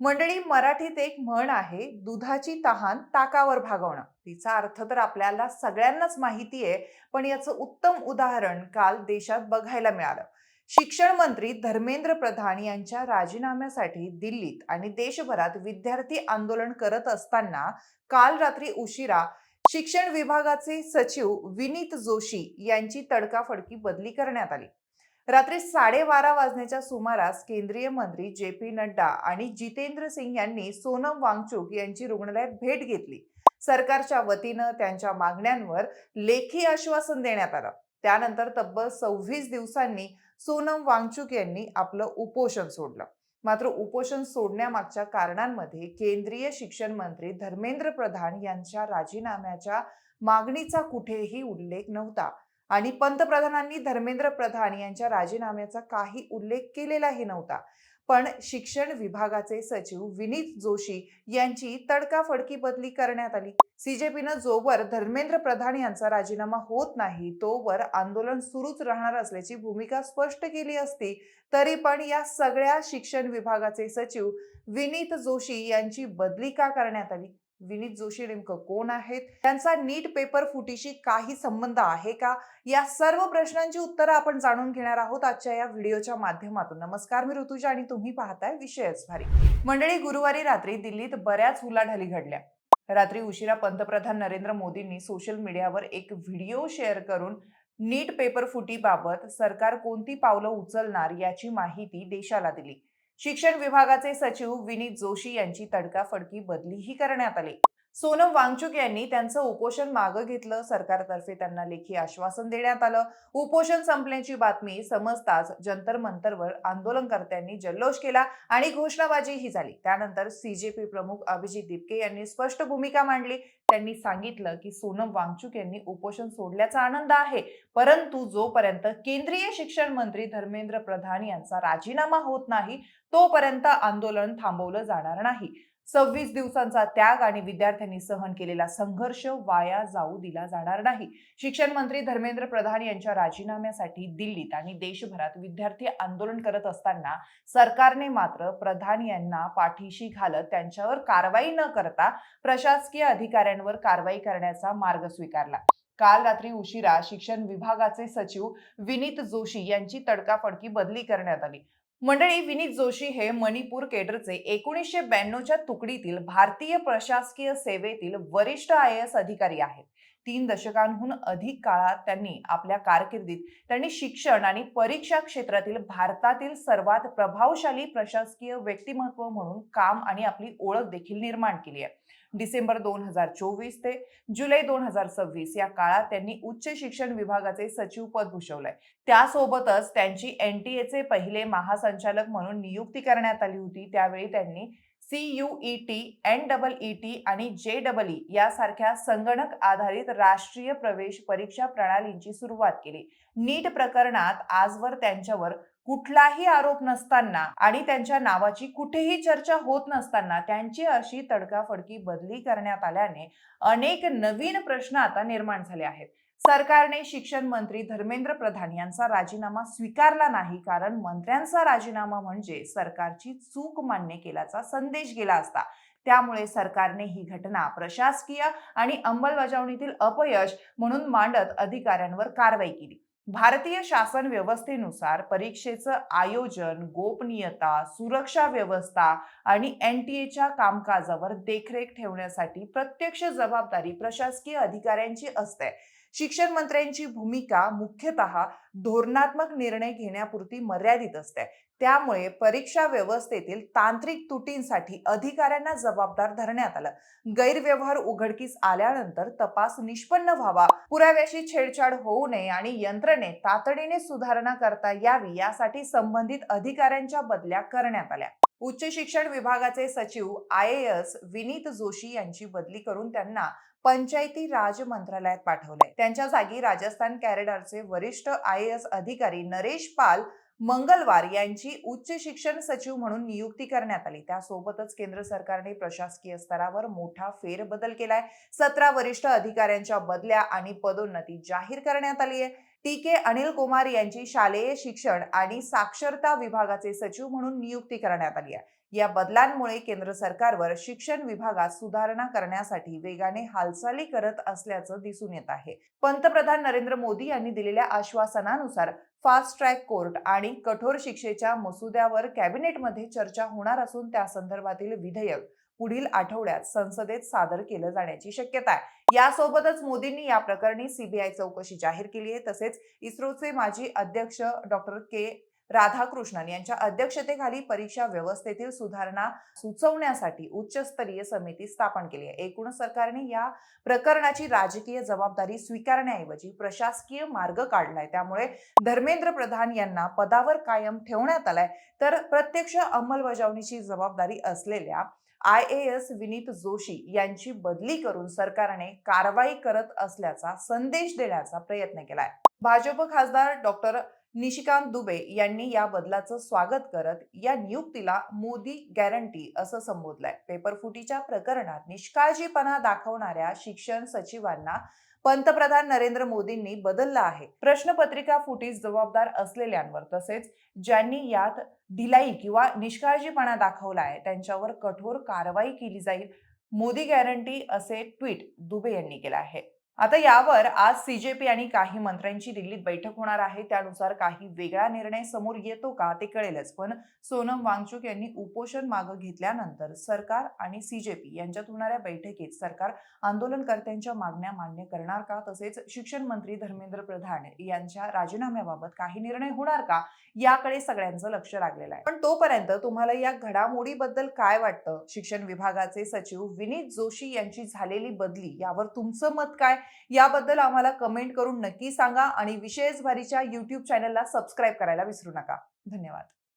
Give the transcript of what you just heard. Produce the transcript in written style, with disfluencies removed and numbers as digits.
मंडळी, मराठीत एक म्हण आहे, दुधाची तहान ताकावर भागवणं. तिचा अर्थ तर आपल्याला सगळ्यांनाच माहिती आहे, पण याचं उत्तम उदाहरण काल देशात बघायला मिळालं. शिक्षण मंत्री धर्मेंद्र प्रधान यांच्या राजीनाम्यासाठी दिल्लीत आणि देशभरात विद्यार्थी आंदोलन करत असताना काल रात्री उशिरा शिक्षण विभागाचे सचिव विनीत जोशी यांची तडकाफडकी बदली करण्यात आली. रात्री 12:30 वाजण्याच्या सुमारास केंद्रीय मंत्री जे.पी. नड्डा आणि जितेंद्र सिंग यांनी सोनम वांगचुक यांची रुग्णालयात भेट घेतली. सरकारच्या वतीनं त्यांच्या मागण्यांवर लेखी आश्वासन देण्यात आलं. त्यानंतर तब्बल 26 दिवसांनी सोनम वांगचुक यांनी आपलं उपोषण सोडलं. मात्र उपोषण सोडण्यामागच्या कारणांमध्ये केंद्रीय शिक्षण मंत्री धर्मेंद्र प्रधान यांच्या राजीनाम्याच्या मागणीचा कुठेही उल्लेख नव्हता आणि पंतप्रधानांनी धर्मेंद्र प्रधान यांच्या राजीनाम्याचा काही उल्लेख केलेलाही नव्हता. पण शिक्षण विभागाचे सचिव विनीत जोशी यांची तडकाफडकी बदली करण्यात आली. सीजेपीनं जोवर धर्मेंद्र प्रधान यांचा राजीनामा होत नाही तोवर आंदोलन सुरूच राहणार असल्याची भूमिका स्पष्ट केली असती, तरी पण या सगळ्या शिक्षण विभागाचे सचिव विनीत जोशी यांची बदली का करण्यात आली? विनीत जोशी नेमकं कोण आहेत? त्यांचा नीट पेपर फुटीशी काही संबंध आहे का? या सर्व प्रश्नांची उत्तरं आपण जाणून घेणार आहोत आजच्या या व्हिडिओच्या माध्यमातून. नमस्कार, मी ऋतुजा आणि तुम्ही पाहताय विषयच भारी. मंडळी, गुरुवारी रात्री दिल्लीत बऱ्याच उलाढाली घडल्या. रात्री उशिरा पंतप्रधान नरेंद्र मोदींनी सोशल मीडियावर एक व्हिडिओ शेअर करून नीट पेपर फुटीबाबत सरकार कोणती पावलं उचलणार याची माहिती देशाला दिली. शिक्षण विभागाचे सचिव विनीत जोशी यांची तडकाफडकी बदलीही करण्यात आली. सोनम वांगचुक यांनी त्यांचं उपोषण मागं घेतलं. सरकारतर्फे त्यांना लेखी आश्वासन देण्यात आलं. उपोषण संपल्याची बातमी समजताच जंतर मंतरवर आंदोलनकर्त्यांनी जल्लोष केला आणि घोषणाबाजीही झाली. त्यानंतर सीजेपी प्रमुख अभिजित दिपके यांनी स्पष्ट भूमिका मांडली. त्यांनी सांगितलं की सोनम वांगचुक यांनी उपोषण सोडल्याचा आनंद आहे, परंतु जोपर्यंत केंद्रीय शिक्षण मंत्री धर्मेंद्र प्रधान यांचा राजीनामा होत नाही तोपर्यंत आंदोलन थांबवलं जाणार नाही. 26 दिवसांचा त्याग आणि विद्यार्थ्यांनी सहन केलेला संघर्ष वाया जाऊ दिला जाणार नाही. शिक्षण मंत्री धर्मेंद्र प्रधान यांच्या राजीनाम्यासाठी दिल्लीत आणि देशभरात विद्यार्थी आंदोलन करत असताना सरकारने मात्र प्रधान यांना पाठीशी घालत त्यांच्यावर कारवाई न करता प्रशासकीय अधिकाऱ्यांवर कारवाई करण्याचा मार्ग स्वीकारला. काल रात्री उशिरा शिक्षण विभागाचे सचिव विनीत जोशी यांची तडकाफडकी बदली करण्यात आली. मंडळी, विनीत जोशी हे मणिपूर केडरचे 1992च्या तुकडीतील भारतीय प्रशासकीय सेवेतील वरिष्ठ IAS अधिकारी आहेत. 3 दशकांहून अधिक काळात आपल्या कारकिर्दीत त्यांनी शिक्षण आणि परीक्षा क्षेत्रातील भारतातील सर्वात प्रभावशाली प्रशासकीय व्यक्तिमत्व म्हणून काम आणि आपली ओळख देखील निर्माण केली आहे. डिसेंबर 2024 ते जुलै 2026 या काळात त्यांनी उच्च शिक्षण विभागाचे सचिव पद भूषवलंय. त्यासोबतच त्यांची NTA पहिले महासंचालक म्हणून नियुक्ती करण्यात आली होती. त्यावेळी त्यांनी CUET, NEET आणि JEE यासारख्या संगणक आधारित राष्ट्रीय प्रवेश परीक्षा प्रणालींची सुरुवात केली. नीट प्रकरणात आजवर त्यांच्यावर कुठलाही आरोप नसताना आणि त्यांच्या नावाची कुठेही चर्चा होत नसताना त्यांची अशी तडकाफडकी बदली करण्यात आल्याने अनेक नवीन प्रश्न आता निर्माण झाले आहेत. सरकारने शिक्षण मंत्री धर्मेंद्र प्रधान यांचा राजीनामा स्वीकारला नाही, कारण मंत्र्यांचा राजीनामा म्हणजे सरकारची चूक मान्य केल्याचा संदेश गेला असता. त्यामुळे सरकारने ही घटना प्रशासकीय आणि अंमलबजावणीतील अपयश म्हणून मांडत अधिकाऱ्यांवर कारवाई केली. भारतीय शासन व्यवस्थेनुसार परीक्षेचं आयोजन, गोपनीयता, सुरक्षा व्यवस्था आणि NTAच्या कामकाजावर देखरेख ठेवण्यासाठी प्रत्यक्ष जबाबदारी प्रशासकीय अधिकाऱ्यांची असते. शिक्षण मंत्र्यांची भूमिका मुख्यतः धोरणात्मक निर्णय घेण्यापुरती मर्यादित असते. त्यामुळे परीक्षा व्यवस्थेतील तांत्रिक त्रुटींसाठी अधिकाऱ्यांना जबाबदार धरण्यात आलं. गैरव्यवहार उघडकीस आल्यानंतर तपास निष्पन्न व्हावा, पुराव्याशी छेडछाड होऊ नये आणि यंत्रणेत तातडीने सुधारणा करता यावी यासाठी संबंधित अधिकाऱ्यांच्या बदल्या करण्यात आल्या. उच्च शिक्षण विभागाचे सचिव IAS विनीत जोशी यांची बदली करून त्यांना पंचायती राज मंत्रालयात पाठवले. त्यांच्या जागी राजस्थान कॅरेडरचे वरिष्ठ IAS अधिकारी नरेश पाल मंगलवार यांची उच्च शिक्षण सचिव म्हणून नियुक्ती करण्यात आली. त्यासोबतच केंद्र सरकारने प्रशासकीय स्तरावर मोठा फेरबदल केलाय. 17 वरिष्ठ अधिकाऱ्यांच्या बदल्या आणि पदोन्नती जाहीर करण्यात आली आहे. TK अनिल कुमार यांची शालेय शिक्षण आणि साक्षरता विभागाचे सचिव म्हणून नियुक्ती करण्यात आली आहे. या बदलांमुळे केंद्र सरकारवर शिक्षण विभागात सुधारणा करण्यासाठी वेगाने हालचाली करत असल्याचं दिसून येत आहे. पंतप्रधान नरेंद्र मोदी यांनी दिलेल्या आश्वासनानुसार फास्ट ट्रॅक कोर्ट आणि कठोर शिक्षेच्या मसुद्यावर कॅबिनेटमध्ये चर्चा होणार असून त्या संदर्भातील विधेयक पुढील आठवड्यात संसदेत सादर केलं जाण्याची शक्यता आहे. यासोबतच मोदींनी या प्रकरणी सीबीआय चौकशी जाहीर केली आहे. तसेच इस्रोचे माजी अध्यक्ष डॉक्टर के राधाकृष्णन यांच्या अध्यक्षतेखाली परीक्षा व्यवस्थेतील सुधारणा सुचवण्यासाठी उच्चस्तरीय समिती स्थापन केली आहे. एकूणच सरकारने या प्रकरणाची राजकीय जबाबदारी स्वीकारण्याऐवजी प्रशासकीय मार्ग काढलाय. त्यामुळे धर्मेंद्र प्रधान यांना पदावर कायम ठेवण्यात आलाय, तर प्रत्यक्ष अंमलबजावणीची जबाबदारी असलेल्या IAS विनीत जोशी यांची बदली करून सरकारने कारवाई करत असल्याचा संदेश देण्याचा प्रयत्न केलाय. भाजप खासदार डॉक्टर निशिकांत दुबे यांनी या बदलाचं स्वागत करत या नियुक्तीला मोदी गॅरंटी असं संबोधलंय. पेपरफुटीच्या प्रकरणात निष्काळजीपणा दाखवणाऱ्या शिक्षण सचिवांना पंतप्रधान नरेंद्र मोदींनी बदललं आहे. प्रश्नपत्रिका फुटीस जबाबदार असलेल्यांवर तसेच ज्यांनी यात ढिलाई किंवा निष्काळजीपणा दाखवला आहे त्यांच्यावर कठोर कारवाई केली जाईल. मोदी गॅरंटी असे ट्विट दुबे यांनी केलं आहे. आता यावर आज सीजेपी आणि काही मंत्र्यांची दिल्लीत बैठक होणार आहे. त्यानुसार काही वेगळा निर्णय समोर येतो का ते कळेलच. पण सोनम वांगचुक यांनी उपोषण मागे घेतल्यानंतर सरकार आणि सीजेपी यांच्यात होणाऱ्या बैठकीत सरकार आंदोलनकर्त्यांच्या मागण्या मान्य करणार का, तसेच शिक्षण मंत्री धर्मेंद्र प्रधान यांच्या राजीनाम्याबाबत काही निर्णय होणार का, याकडे सगळ्यांचं लक्ष लागलेलं आहे. पण तोपर्यंत तुम्हाला या घडामोडीबद्दल काय वाटतं? शिक्षण विभागाचे सचिव विनीत जोशी यांची झालेली बदली यावर तुमचं मत काय, याबद्दल आम्हाला कमेंट करून नक्की सांगा आणि विशेष भारीच्या YouTube चॅनलला सबस्क्राईब करायला विसरू नका. धन्यवाद.